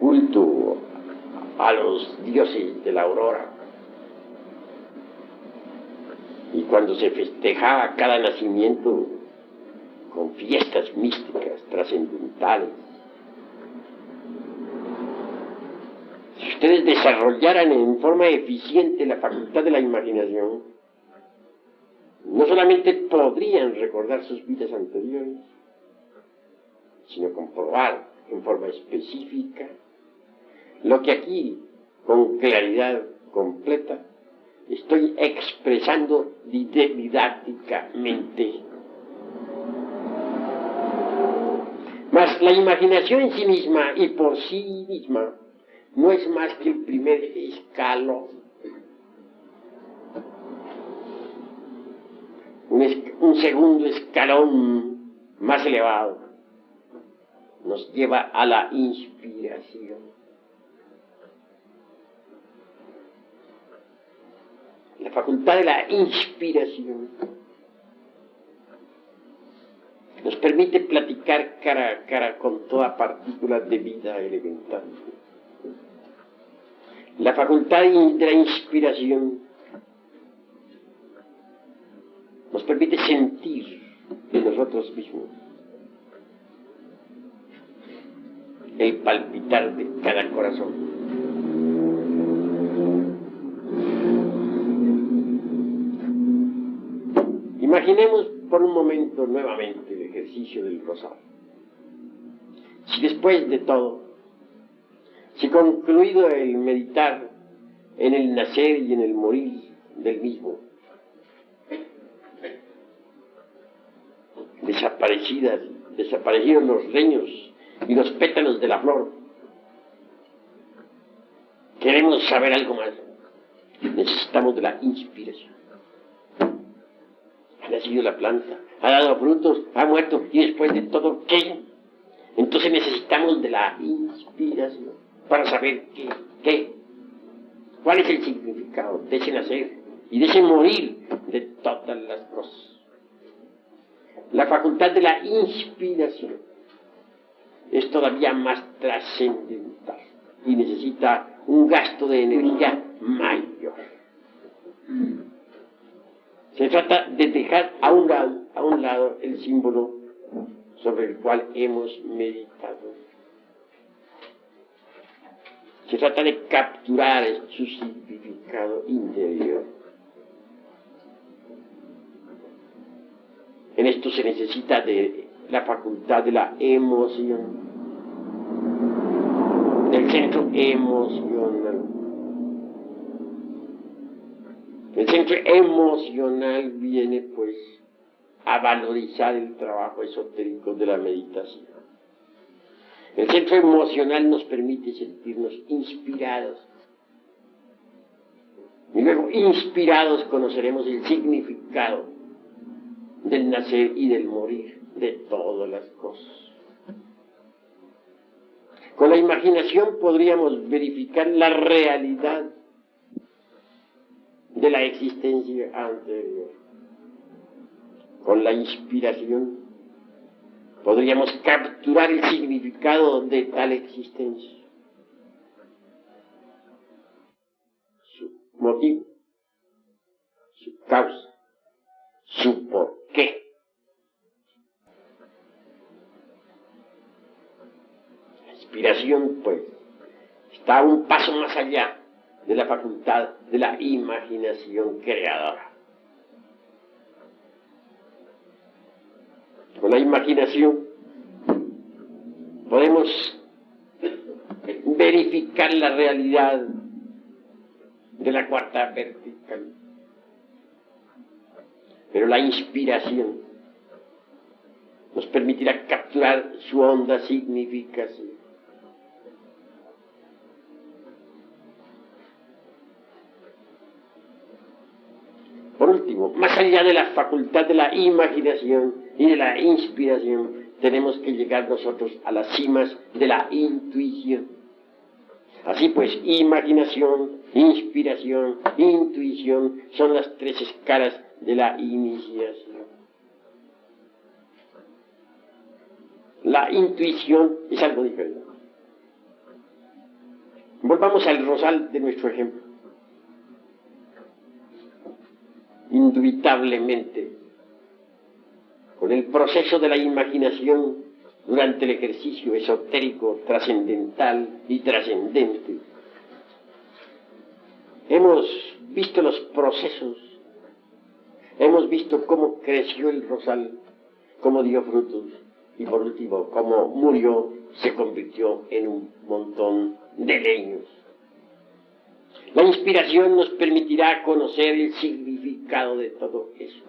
culto a los dioses de la aurora. Y cuando se festejaba cada nacimiento con fiestas místicas, trascendentales, si ustedes desarrollaran en forma eficiente la facultad de la imaginación, no solamente podrían recordar sus vidas anteriores, sino comprobar en forma específica lo que aquí, con claridad completa, estoy expresando didácticamente. Mas la imaginación en sí misma y por sí misma no es más que el primer escalón, un segundo escalón más elevado. Nos lleva a la inspiración. La facultad de la inspiración nos permite platicar cara a cara con toda partícula de vida elemental. La facultad de la inspiración nos permite sentir de nosotros mismos el palpitar de cada corazón. Imaginemos por un momento nuevamente el ejercicio del rosario. Si después de todo, si concluido el meditar en el nacer y en el morir del mismo, desaparecieron los reños y los pétalos de la flor, queremos saber algo más, necesitamos de la inspiración. Ha nacido la planta, ha dado frutos, ha muerto, y después de todo, ¿qué? Entonces necesitamos de la inspiración para saber qué, cuál es el significado de ese nacer y de ese morir de todas las cosas. La facultad de la inspiración es todavía más trascendental y necesita un gasto de energía mayor. Se trata de dejar a un lado el símbolo sobre el cual hemos meditado. Se trata de capturar su significado interior. En esto se necesita de la facultad de la emoción, del centro emocional. El centro emocional viene, pues, a valorizar el trabajo esotérico de la meditación. El centro emocional nos permite sentirnos inspirados. Y luego, inspirados, conoceremos el significado del nacer y del morir de todas las cosas. Con la imaginación podríamos verificar la realidad de la existencia anterior. Con la inspiración podríamos capturar el significado de tal existencia, su motivo, su causa, su porqué. La inspiración, pues, está un paso más allá de la facultad de la imaginación creadora. Con la imaginación podemos verificar la realidad de la cuarta vertical. Pero la inspiración nos permitirá capturar su honda significación. Por último, más allá de la facultad de la imaginación y de la inspiración, tenemos que llegar nosotros a las cimas de la intuición. Así pues, imaginación, inspiración, intuición son las tres escalas de la iniciación. La intuición es algo diferente. Volvamos al rosal de nuestro ejemplo. Indubitablemente, con el proceso de la imaginación durante el ejercicio esotérico, trascendental y trascendente, hemos visto los procesos, hemos visto cómo creció el rosal, cómo dio frutos y por último cómo murió, se convirtió en un montón de leños. La inspiración nos permitirá conocer el significado de todo eso.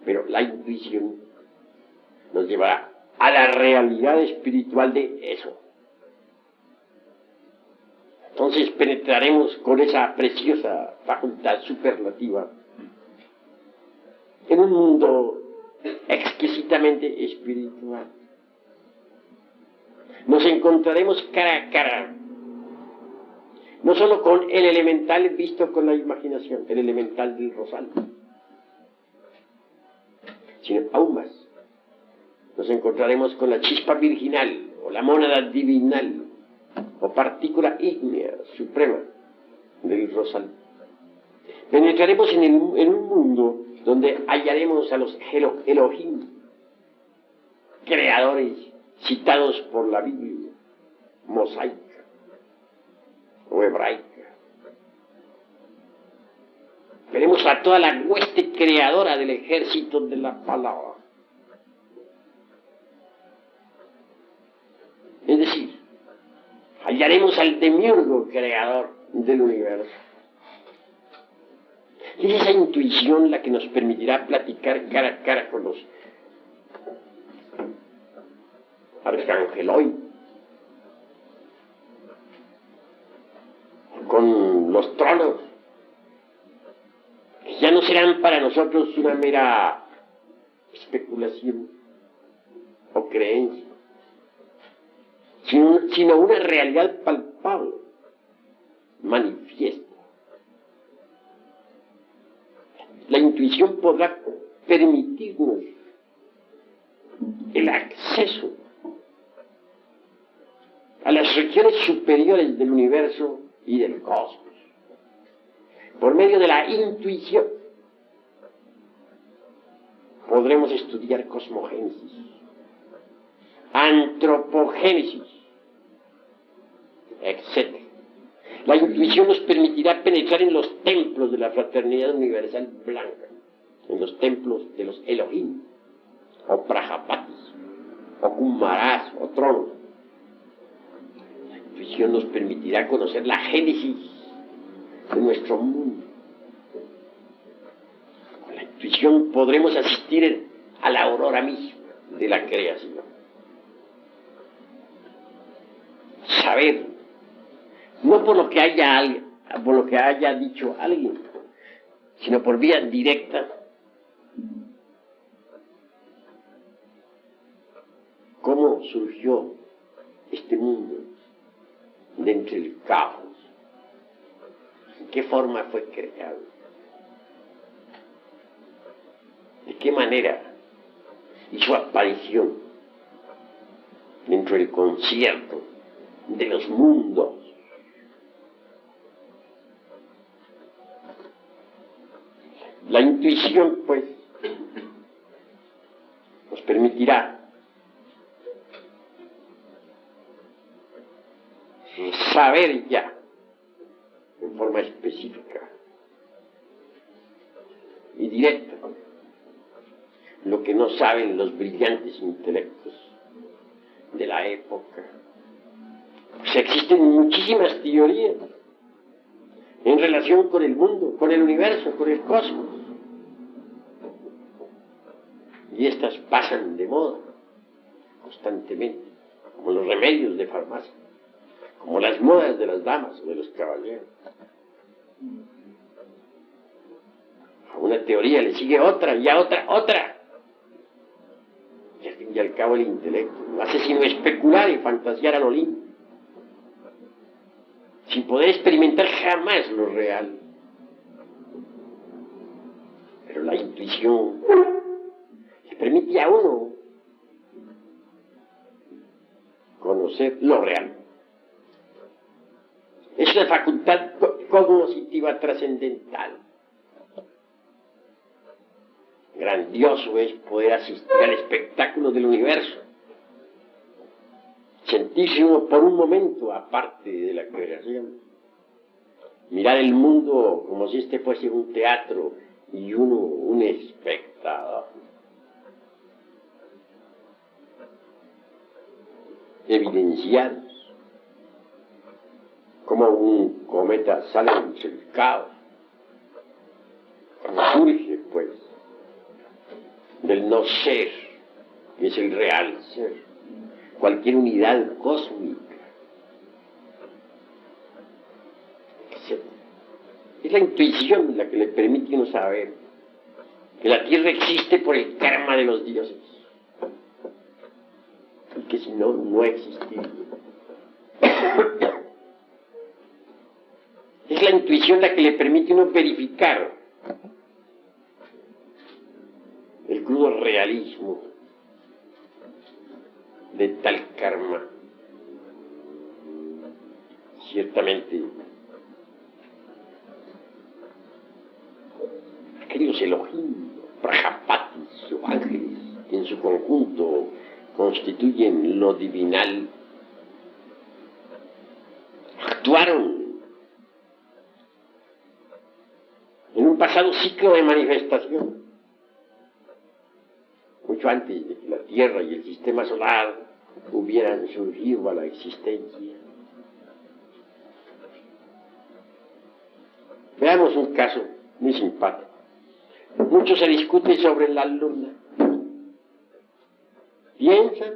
Pero la intuición nos llevará a la realidad espiritual de eso. Entonces penetraremos con esa preciosa facultad superlativa en un mundo exquisitamente espiritual. Nos encontraremos cara a cara, no solo con el elemental visto con la imaginación, el elemental del rosal, sino aún más. Nos encontraremos con la chispa virginal, o la mónada divinal, o partícula ígnea suprema del rosal. Penetraremos en un mundo donde hallaremos a los Elohim, creadores citados por la Biblia, mosaica o hebraica. Veremos a toda la hueste creadora del ejército de la palabra. Es decir, hallaremos al demiurgo creador del universo. Es esa intuición la que nos permitirá platicar cara a cara con los arcangeloi, con los tronos, que ya no serán para nosotros una mera especulación o creencia, sino una realidad palpable, manifiesta. La intuición podrá permitirnos el acceso a las regiones superiores del universo y del cosmos. Por medio de la intuición podremos estudiar cosmogénesis, antropogénesis, etc. La intuición nos permitirá penetrar en los templos de la fraternidad universal blanca, en los templos de los Elohim, o Prajapatis, o Kumaras, o tronos. La intuición nos permitirá conocer la génesis de nuestro mundo. Con la intuición podremos asistir a la aurora misma de la creación. Saber, no por lo que haya dicho alguien, sino por vía directa, cómo surgió este mundo de entre el caos, en qué forma fue creado, de qué manera hizo aparición dentro del concierto de los mundos. La intuición, pues, nos permitirá saber ya, en forma específica y directa, lo que no saben los brillantes intelectos de la época. Pues existen muchísimas teorías en relación con el mundo, con el universo, con el cosmos. Y estas pasan de moda constantemente, como los remedios de farmacia, como las modas de las damas o de los caballeros. A una teoría le sigue otra y a otra. Y al fin y al cabo el intelecto no hace sino especular y fantasear a lo lindo, sin poder experimentar jamás lo real. Pero la intuición le permite a uno conocer conocer lo real. Es una facultad cognoscitiva trascendental. Grandioso es poder asistir al espectáculo del universo, sentirse uno por un momento aparte de la creación, mirar el mundo como si este fuese un teatro y uno un espectador. Evidenciar como un cometa sale del caos, surge pues del no ser, que es el real ser, cualquier unidad cósmica, etc. Es la intuición la que le permite a uno saber que la Tierra existe por el karma de los dioses y que si no, no existiría. Es la intuición la que le permite a uno verificar el crudo realismo de tal karma. Ciertamente, aquellos Elohim, Prajapatis o ángeles, que en su conjunto constituyen lo divinal, actuaron en un pasado ciclo de manifestación, mucho antes de que la Tierra y el sistema solar hubieran surgido a la existencia. Veamos un caso muy simpático. Mucho se discute sobre la Luna. Piensan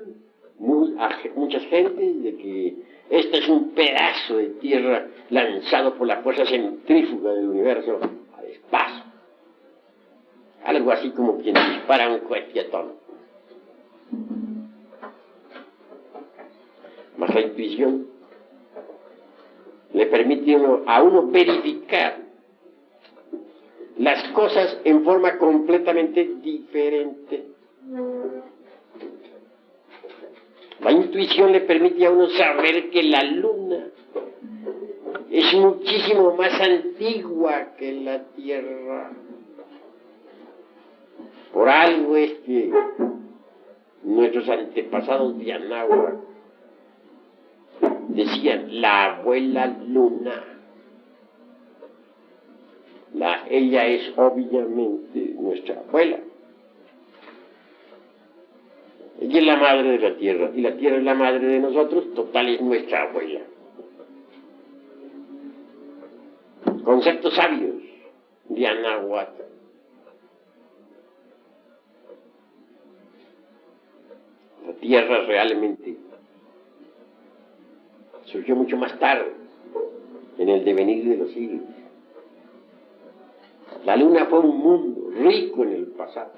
muchas gentes de que este es un pedazo de tierra lanzado por la fuerza centrífuga del universo al espacio. Algo así como quien dispara un cohete atómico. Mas la intuición le permite a uno verificar las cosas en forma completamente diferente. La intuición le permite a uno saber que la Luna es muchísimo más antigua que la Tierra. Por algo es que nuestros antepasados de Anáhuac decían la abuela Luna. Ella es obviamente nuestra abuela. Ella es la madre de la Tierra y la Tierra es la madre de nosotros, total es nuestra abuela. Conceptos sabios de Anáhuac. La Tierra realmente surgió mucho más tarde, en el devenir de los siglos. La Luna fue un mundo rico en el pasado.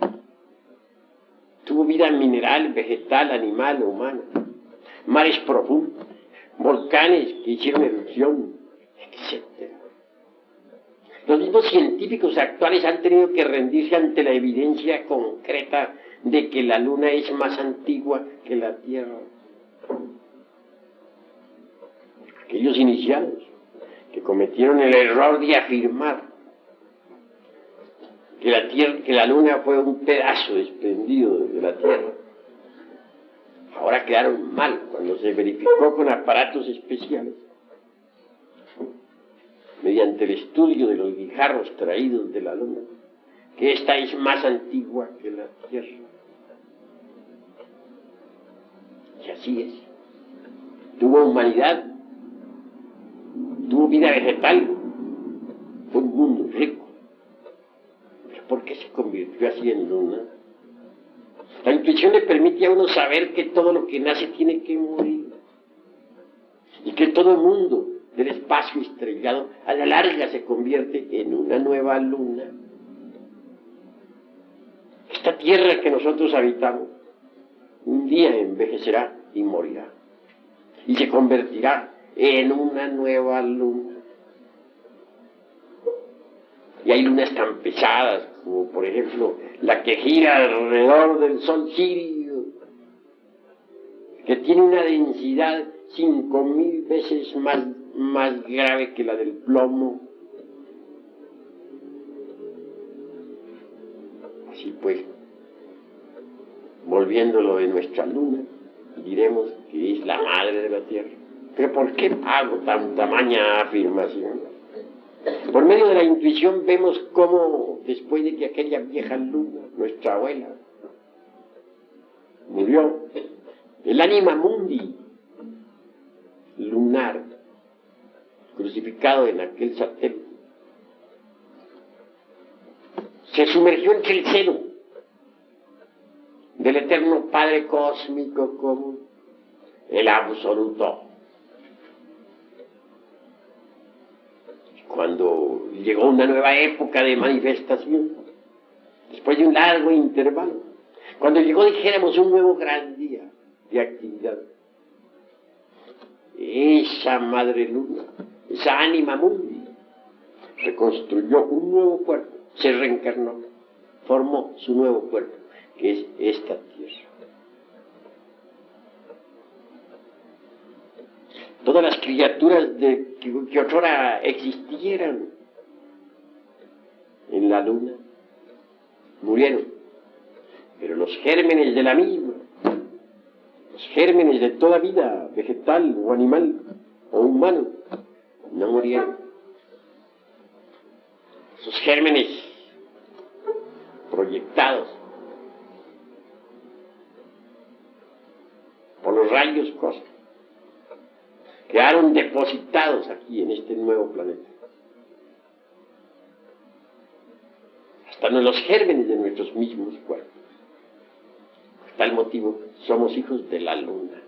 Tuvo vida mineral, vegetal, animal, humana. Mares profundos, volcanes que hicieron erupción, etc. Los mismos científicos actuales han tenido que rendirse ante la evidencia concreta de que la Luna es más antigua que la Tierra. Aquellos iniciados que cometieron el error de afirmar que la Luna fue un pedazo desprendido de la Tierra, ahora quedaron mal cuando se verificó con aparatos especiales, mediante el estudio de los guijarros traídos de la Luna, que esta es más antigua que la Tierra. Y así es. Tuvo humanidad, tuvo vida vegetal, fue un mundo rico. ¿Pero por qué se convirtió así en Luna? La intuición le permite a uno saber que todo lo que nace tiene que morir. Y que todo el mundo del espacio estrellado a la larga se convierte en una nueva luna. Esta tierra que nosotros habitamos un día envejecerá y morirá. Y se convertirá en una nueva luna. Y hay lunas tan pesadas como por ejemplo la que gira alrededor del Sol Sirio, que tiene una densidad 5000 veces más grave que la del plomo. Así pues, volviéndolo de nuestra luna, diremos que es la madre de la Tierra. ¿Pero por qué hago tamaña afirmación? Por medio de la intuición vemos cómo, después de que aquella vieja luna, nuestra abuela, murió, el anima mundi lunar, crucificado en aquel satélite, se sumergió entre el seno del eterno Padre cósmico como el absoluto. Cuando llegó una nueva época de manifestación, después de un largo intervalo, cuando llegó, dijéramos, un nuevo gran día de actividad, esa madre luna, esa ánima mundi, reconstruyó un nuevo cuerpo, se reencarnó, formó su nuevo cuerpo, que es esta Tierra. Todas las criaturas que otrora existieran en la luna murieron, pero los gérmenes de la misma, los gérmenes de toda vida, vegetal o animal o humano, no murieron. Esos gérmenes proyectados por los rayos cósmicos quedaron depositados aquí en este nuevo planeta. Hasta en los gérmenes de nuestros mismos cuerpos. Por tal motivo, somos hijos de la luna.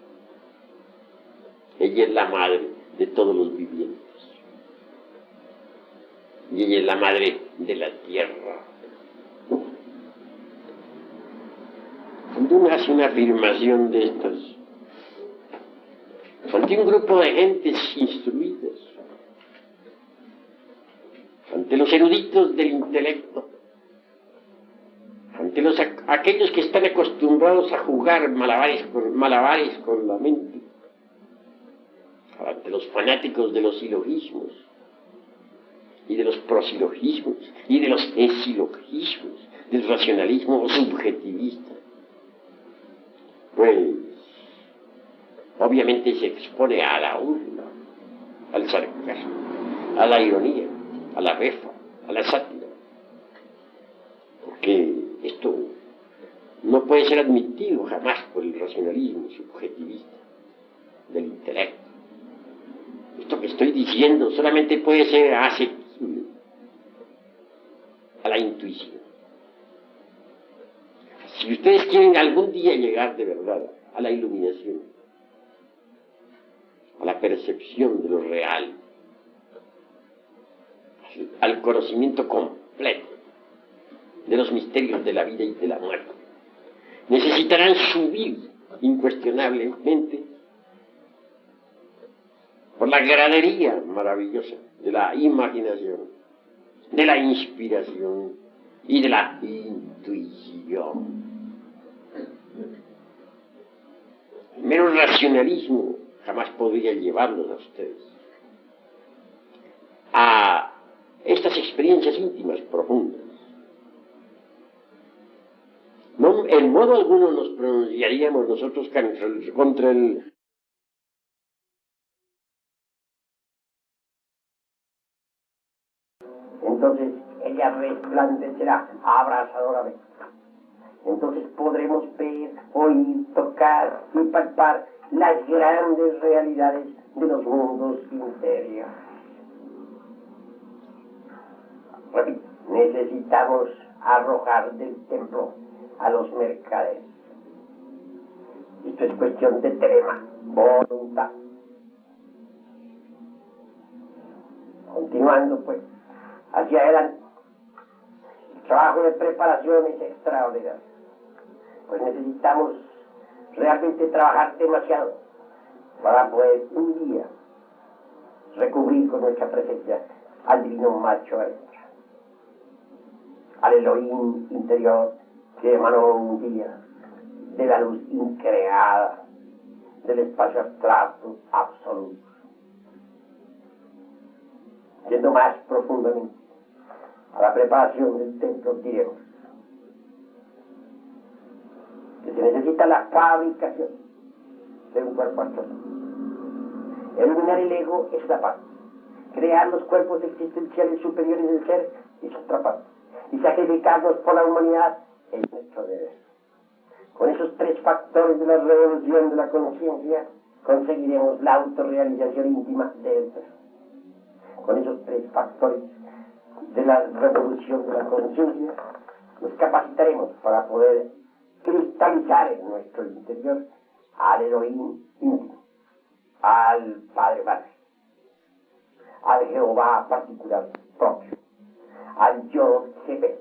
Ella es la madre de todos los vivientes. Y ella es la madre de la Tierra. Cuando uno hace una afirmación de estas, ante un grupo de gentes instruidas, ante los eruditos del intelecto, ante aquellos que están acostumbrados a jugar malabares con la mente, ante los fanáticos de los silogismos y de los prosilogismos y de los esilogismos, del racionalismo subjetivista, pues obviamente se expone a la burla, al sarcasmo, a la ironía, a la befa, a la sátira, porque esto no puede ser admitido jamás por el racionalismo subjetivista del intelecto. Esto que estoy diciendo solamente puede ser asequible a la intuición. Si ustedes quieren algún día llegar de verdad a la iluminación, a la percepción de lo real, al conocimiento completo de los misterios de la vida y de la muerte, necesitarán subir incuestionablemente por la gradería maravillosa de la imaginación, de la inspiración y de la intuición. El mero racionalismo jamás podría llevarlos a ustedes a estas experiencias íntimas profundas. No, en modo alguno nos pronunciaríamos nosotros contra el entonces ella resplandecerá abrasadoramente. Entonces podremos ver, oír, tocar y palpar las grandes realidades de los mundos interiores. Repito, necesitamos arrojar del templo a los mercaderes. Esto es cuestión de trema, voluntad. Continuando pues, hacia adelante. El trabajo de preparación es extraordinario. Pues necesitamos realmente trabajar demasiado para poder un día recubrir con nuestra presencia al divino macho adentro, al Elohim interior que emanó un día de la luz increada del espacio abstracto absoluto. Yendo más profundamente a la preparación del templo, diremos que se necesita la fabricación de un cuerpo astral. Eliminar el ego es una parte. Crear los cuerpos existenciales superiores del ser es otra parte. Y sacrificarnos por la humanidad es nuestro deber. Con esos tres factores de la revolución de la conciencia conseguiremos la autorrealización íntima del ser. Con esos tres factores de la revolución de la conciencia nos capacitaremos para poder cristalizar en nuestro interior al Elohim íntimo, al Padre Madre, al Jehová particular propio, al Yo Jefe.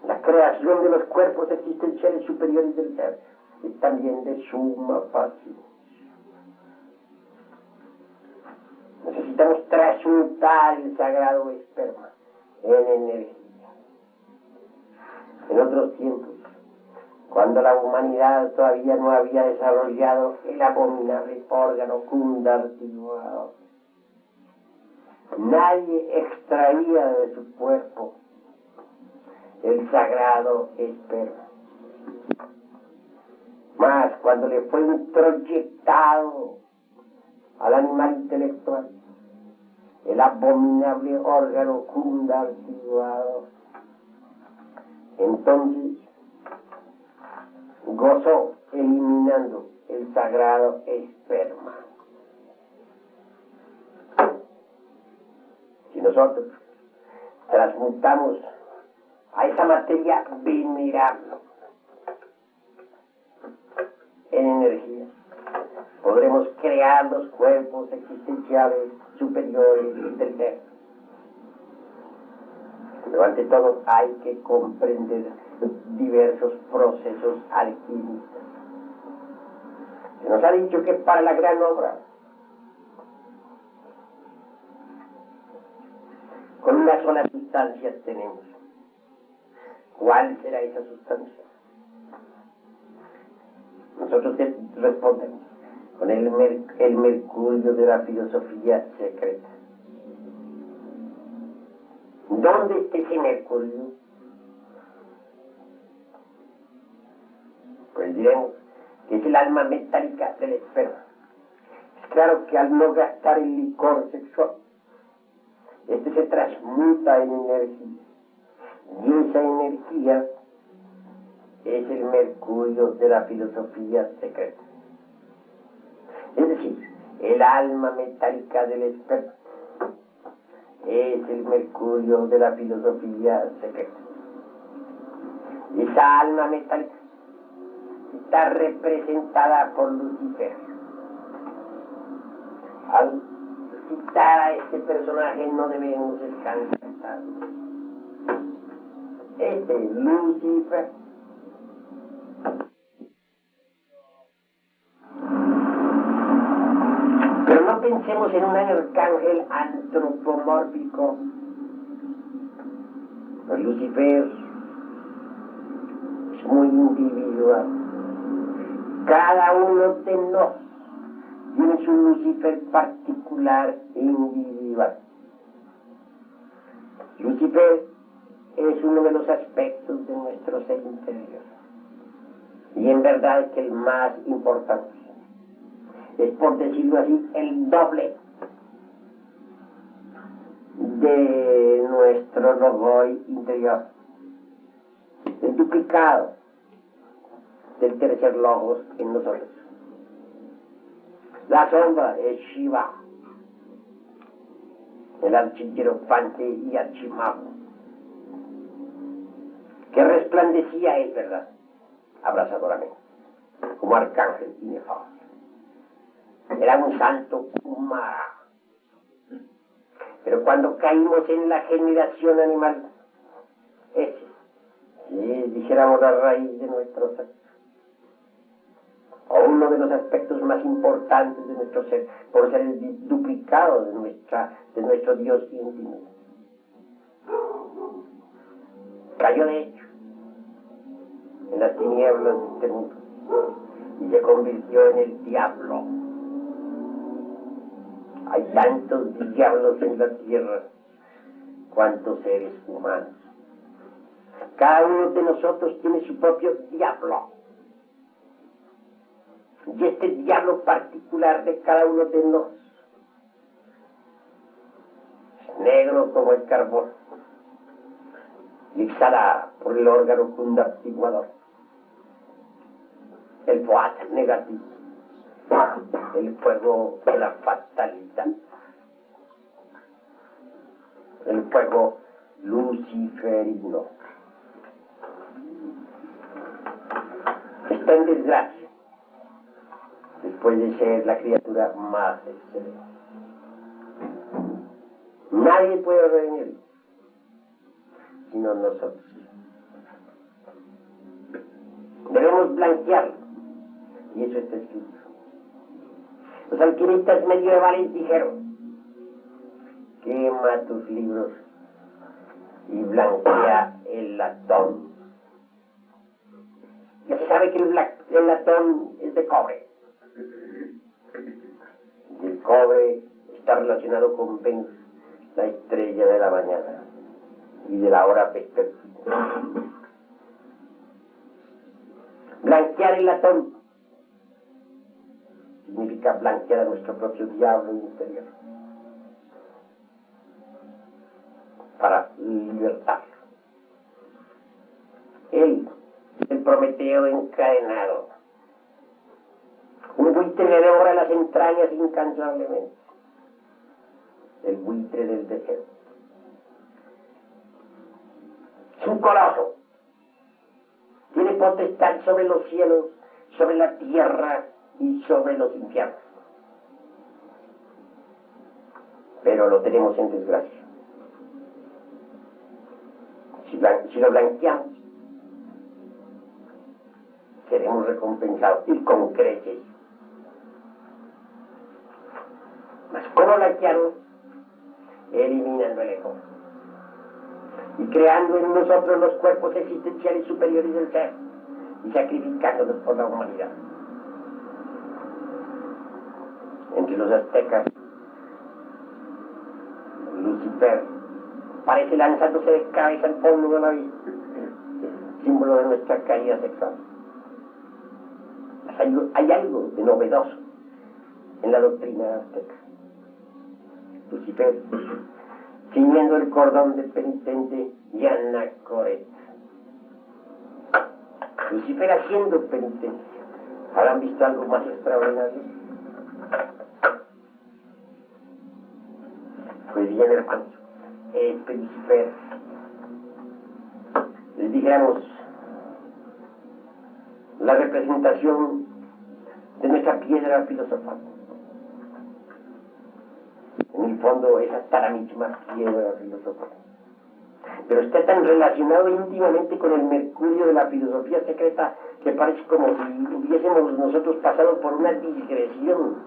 La creación de los cuerpos existenciales superiores del ser es también de suma facilidad. Necesitamos transmutar el sagrado esperma en energía. En otros tiempos, cuando la humanidad todavía no había desarrollado el abominable órgano cundartiguado, nadie extraía de su cuerpo el sagrado esperma. Mas cuando le fue introyectado al animal intelectual el abominable órgano cundartiguado, entonces gozó eliminando el sagrado esperma. Si nosotros transmutamos a esa materia venerable en energía, podremos crear los cuerpos existenciales superiores del ser. Pero ante todo hay que comprender diversos procesos alquímicos. Se nos ha dicho que para la gran obra, con una sola sustancia tenemos. ¿Cuál será esa sustancia? Nosotros respondemos con el mercurio de la filosofía secreta. ¿Dónde está ese mercurio? Pues diremos que es el alma metálica del esperma. Es claro que al no gastar el licor sexual, este se transmuta en energía. Y esa energía es el mercurio de la filosofía secreta. Es decir, el alma metálica del esperma es el mercurio de la filosofía secreta. Esa alma metálica está representada por Lucifer. Al citar a este personaje no debemos descansar. Este Lucifer pero no pensemos en un arcángel antropomórfico. Lucifer es muy individual. Cada uno de nosotros tiene su Lucifer particular e individual. Lucifer es uno de los aspectos de nuestro ser interior. Y en verdad que el más importante. Es, por decirlo así, el doble de nuestro Logoi interior. El duplicado del tercer Logos en nosotros. La sombra es Shiva, el archihierofante y archimago, que resplandecía, es verdad, abrasadoramente, como arcángel inefable. Era un santo Kumara. Pero cuando caímos en la generación animal, ese, dijéramos, la raíz de nuestro ser, o uno de los aspectos más importantes de nuestro ser, por ser el duplicado de nuestro Dios íntimo, cayó de hecho en las tinieblas de este mundo. y se convirtió en el diablo. Hay tantos diablos en la tierra cuantos seres humanos. Cada uno de nosotros tiene su propio diablo. Y este diablo particular de cada uno de nosotros es negro como el carbón y exhala por el órgano conductiguador el fuat negativo, el fuego de la fatalidad, el fuego luciferino. Está en desgracia después de ser la criatura más excelente. Nadie puede revenir sino nosotros. Debemos blanquearlo, y eso está escrito. Los alquimistas medievales dijeron: quema tus libros y blanquea el latón. Ya se sabe que el latón es de cobre. Y el cobre está relacionado con Venus, la estrella de la mañana y de la hora vespertina. Blanquear el latón significa blanquear a nuestro propio diablo interior para libertarlo. Él, el Prometeo encadenado, un buitre le devora las entrañas incansablemente, el buitre del deseo. Es un coloso, tiene potestad sobre los cielos, sobre la tierra y sobre los infiernos. Pero lo tenemos en desgracia. Si lo blanqueamos, seremos recompensados y con creces. Mas ¿cómo blanquearlo? Eliminando el ego y creando en nosotros los cuerpos existenciales superiores del ser y sacrificándonos por la humanidad. Entre los aztecas, Lucifer parece lanzándose de cabeza al fondo de la vida, símbolo de nuestra caída sexual. Hay algo de novedoso en la doctrina azteca. Lucifer, ciñendo el cordón del penitente y Anacoret. Lucifer haciendo penitencia. ¿Habrán visto algo más extraordinario? Pues bien, hermanos, Lucifer, les dijéramos, la representación de nuestra piedra filosofal. En el fondo es hasta la misma piedra filosofal. Pero está tan relacionado íntimamente con el mercurio de la filosofía secreta que parece como si hubiésemos nosotros pasado por una digresión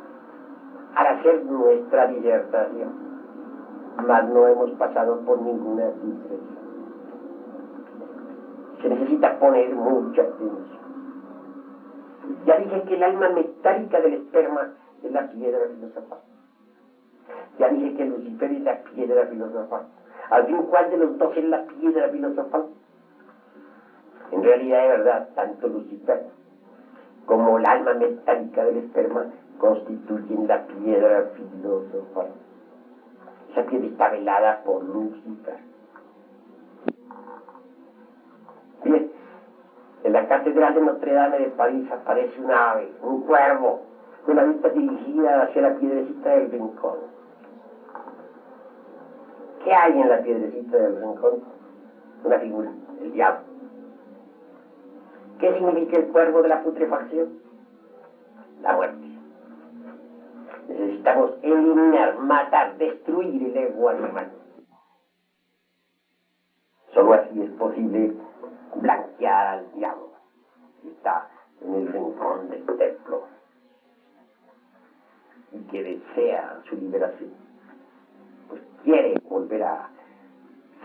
al hacer nuestra disertación. Mas no hemos pasado por ninguna digresión. Se necesita poner mucha atención. Ya dije que el alma metálica del esperma es la piedra filosofal. Ya dije que Lucifer es la piedra filosofal. Al fin, ¿cuál de los dos es la piedra filosofal? En realidad, de verdad, tanto Lucifer como el alma metálica del esperma constituyen la piedra filosofal. Esa piedra está velada por Lucifer. Bien, en la Catedral de Notre Dame de París aparece un ave, un cuervo, con la vista dirigida hacia la piedrecita del rincón. ¿Qué hay en la piedrecita del rincón? Una figura, el diablo. ¿Qué significa el cuervo de la putrefacción? La muerte. Necesitamos eliminar, matar, destruir el ego animal. Solo así es posible blanquear al diablo que está en el rincón del templo y que desea su liberación. Pues quiere volver a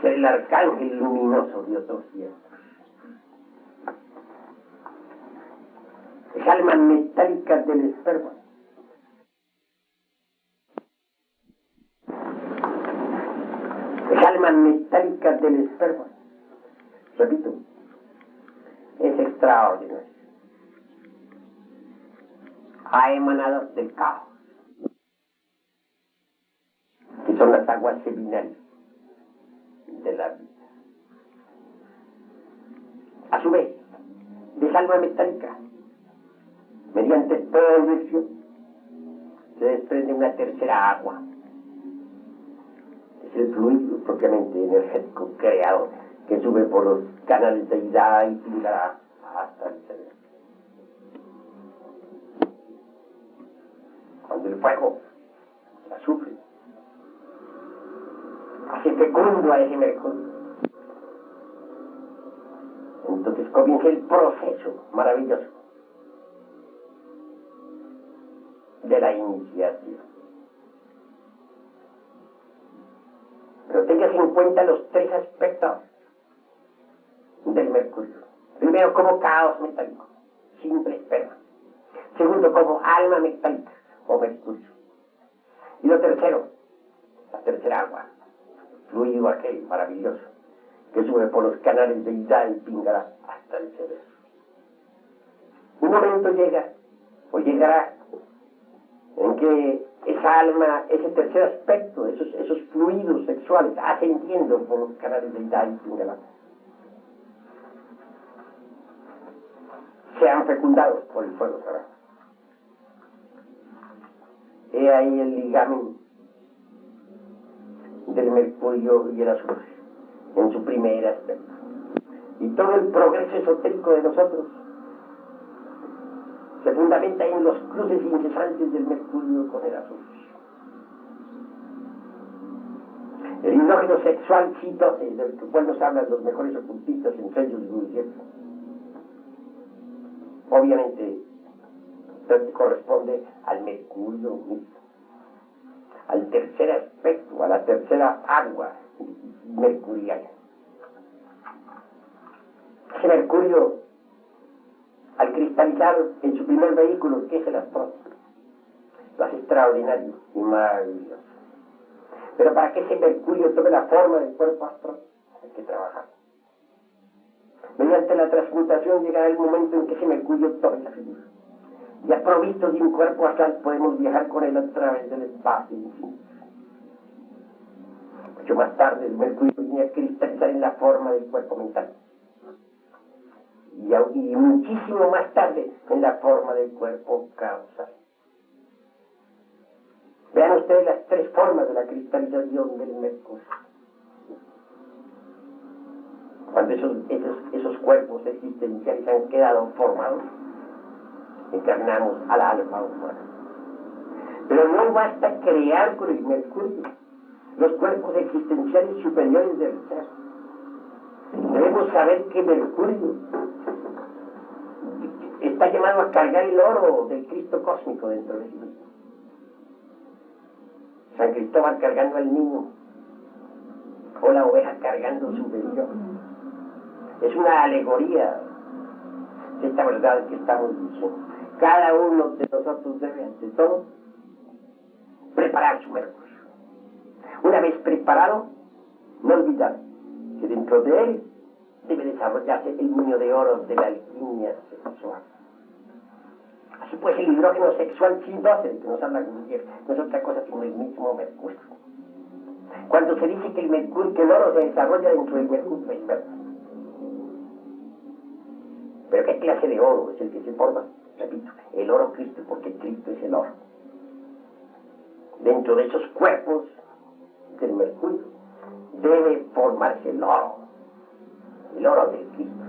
ser el arcángel luminoso de otros tiempos. es alma metálica del esperma. Es alma metálica del esperma. Repito, es extraordinario. Ha emanado del caos, que son las aguas seminales de la vida. A su vez, de esa alma metálica, mediante conversión, se desprende una tercera agua. Es el fluido propiamente energético creado que sube por los canales de Ida y Pingala hasta el cerebro. Cuando el fuego, el azufre, hace fecundo a ese mercurio, entonces comienza el proceso maravilloso de la iniciación. Pero tengas en cuenta los tres aspectos del mercurio. Primero, como caos metálico, simple esperma. Segundo, como alma metálica o mercurio. Y lo tercero, la tercera agua, fluido aquel maravilloso que sube por los canales de Ida y Pingala hasta el cerebro. Un momento llega, o llegará, en que esa alma, ese tercer aspecto, esos fluidos sexuales ascendiendo por los canales de Ida y Pingala, sean fecundados por el fuego sagrado. He ahí el ligamen del mercurio y el azufre en su primer aspecto. Y todo el progreso esotérico de nosotros se fundamenta en los cruces incesantes del mercurio con el azufre. El hidrógeno sexual C12, del cual nos hablan los mejores ocultistas en sellos de Gurdjieff, obviamente corresponde al mercurio mismo, al tercer aspecto, a la tercera agua mercuriana. Ese mercurio, al cristalizar en su primer vehículo, que es el astral, lo hace extraordinario y maravilloso. Pero para que ese mercurio tome la forma del cuerpo astral, hay que trabajar. Mediante la transmutación llegará el momento en que ese mercurio tome la figura. Ya provisto de un cuerpo astral, podemos viajar con él a través del espacio infinito. Mucho más tarde, el mercurio viene a cristalizar en la forma del cuerpo mental. Y muchísimo más tarde, en la forma del cuerpo causal. Vean ustedes las tres formas de la cristalización del mercurio. Cuando esos cuerpos existenciales han quedado formados, encarnamos al alma humana. Pero no basta crear con el mercurio los cuerpos existenciales superiores del ser. Debemos saber que Mercurio está llamado a cargar el oro del Cristo cósmico dentro de sí mismo. San Cristóbal cargando al niño, o la oveja cargando su bebé. Es una alegoría de esta verdad que estamos diciendo. Cada uno de nosotros debe, ante todo, preparar su mercurio. Una vez preparado, no olvidar que dentro de él debe desarrollarse el niño de oro de la alquimia sexual. Así pues, el hidrógeno sexual C12, que nos habla Gurdjieff, no es otra cosa sino el mismo mercurio. Cuando se dice que el oro se desarrolla dentro del mercurio, es verdad. Pero ¿qué clase de oro es el que se forma? Repito, el oro Cristo, porque Cristo es el oro. Dentro de esos cuerpos del mercurio debe formarse el oro del Cristo.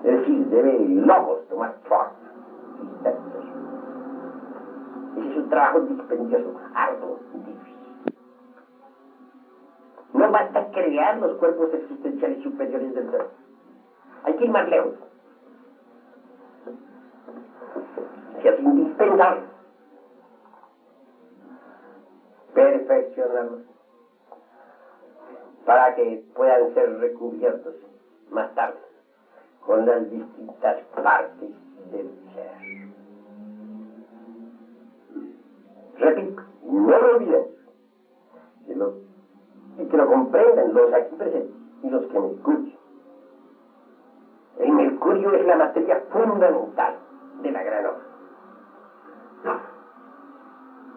Es decir, debe el logos tomar forma. Ese es un trabajo dispendioso, arduo, difícil. No basta crear los cuerpos existenciales superiores del ser. Hay que ir más lejos. Es indispensable perfeccionarlos para que puedan ser recubiertos más tarde con las distintas partes del ser. Repito, no lo olvidemos, y que lo comprendan los aquí presentes y los que me escuchen. El mercurio es la materia fundamental de la gran obra.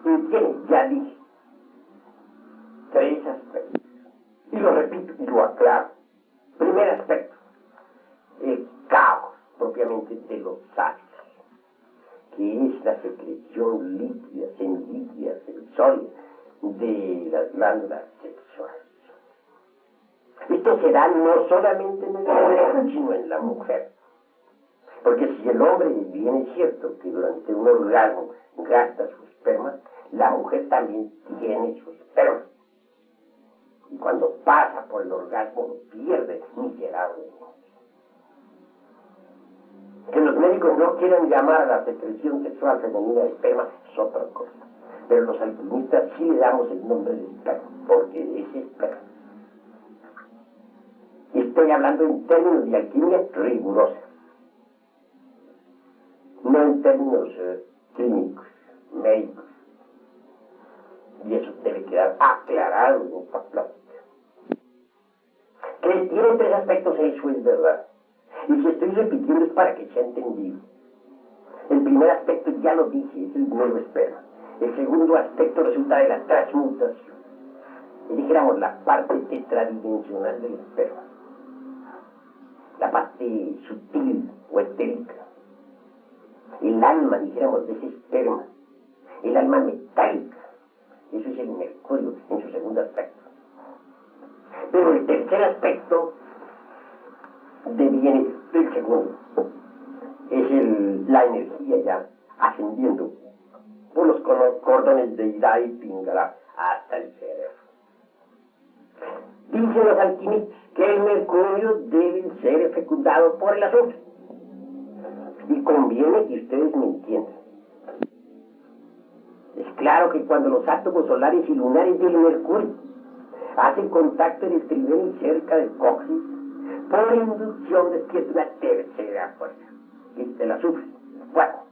Y tiene, ya dije, 3 aspectos. Y lo repito y lo aclaro. Primer aspecto, el caos propiamente de los ácidos, que es la secreción líquida, semilíquida, sensoria de las glándulas sexuales. Esto se da no solamente en el hombre, sino en la mujer. Porque si el hombre, bien es cierto que durante un orgasmo gasta su esperma, la mujer también tiene su esperma. Y cuando pasa por el orgasmo lo pierde miserablemente. Que los médicos no quieran llamar a la secreción sexual femenina de esperma es otra cosa. Pero los alquimistas sí le damos el nombre de esperma, porque es esperma. Y estoy hablando en términos de alquimia rigurosa, no en términos clínicos, médicos. Y eso debe quedar aclarado en esta plática. Que tiene 3 aspectos, eso es verdad. Y si estoy repitiendo es para que sea entendido. El primer aspecto, ya lo dije, es el nuevo esperma. El segundo aspecto resulta de la transmutación. Y dijéramos la parte tetradimensional del esperma. La parte sutil o etérica. El alma, dijéramos, de ese esperma. El alma metálica. Eso es el mercurio en su segundo aspecto. Pero el tercer aspecto deviene del segundo. Es la energía ya ascendiendo por los cordones de Ida y Pingala hasta el cerebro. Dicen los alquimistas que el mercurio debe ser fecundado por el azufre. Y conviene que ustedes me entiendan. Es claro que cuando los átomos solares y lunares del mercurio hacen contacto en el tridente cerca del coxis, por inducción despierta una tercera fuerza, que es el azufre, el fuego.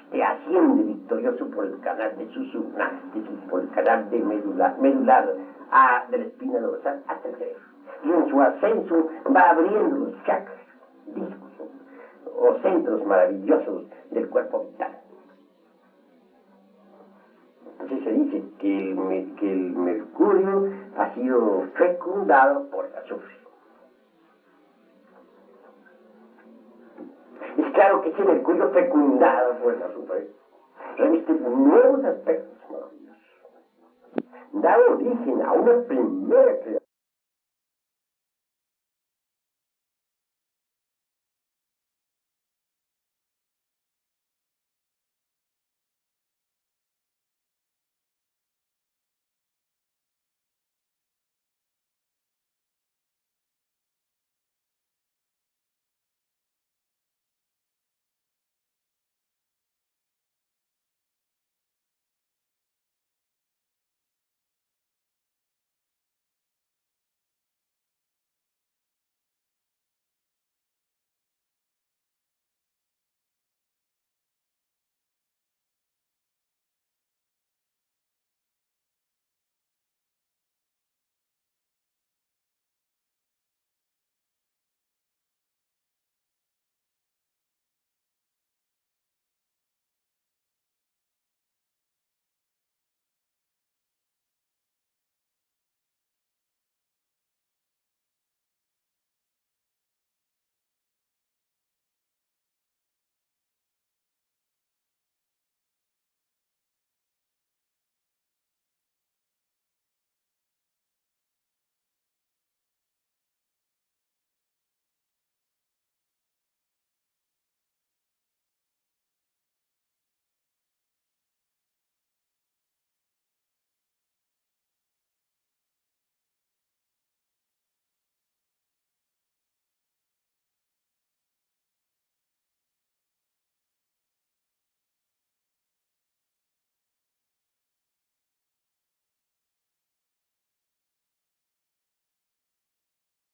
Este asciende victorioso por el canal de Susumna, por el canal de medular de la espina dorsal hasta el cerebro. Y en su ascenso va abriendo los chakras, discos o centros maravillosos del cuerpo vital. Entonces se dice que el mercurio ha sido fecundado por el azufre. Es claro que ese mercurio fecundado por el azufre reviste nuevos aspectos maravillosos. Da origen a una primera creación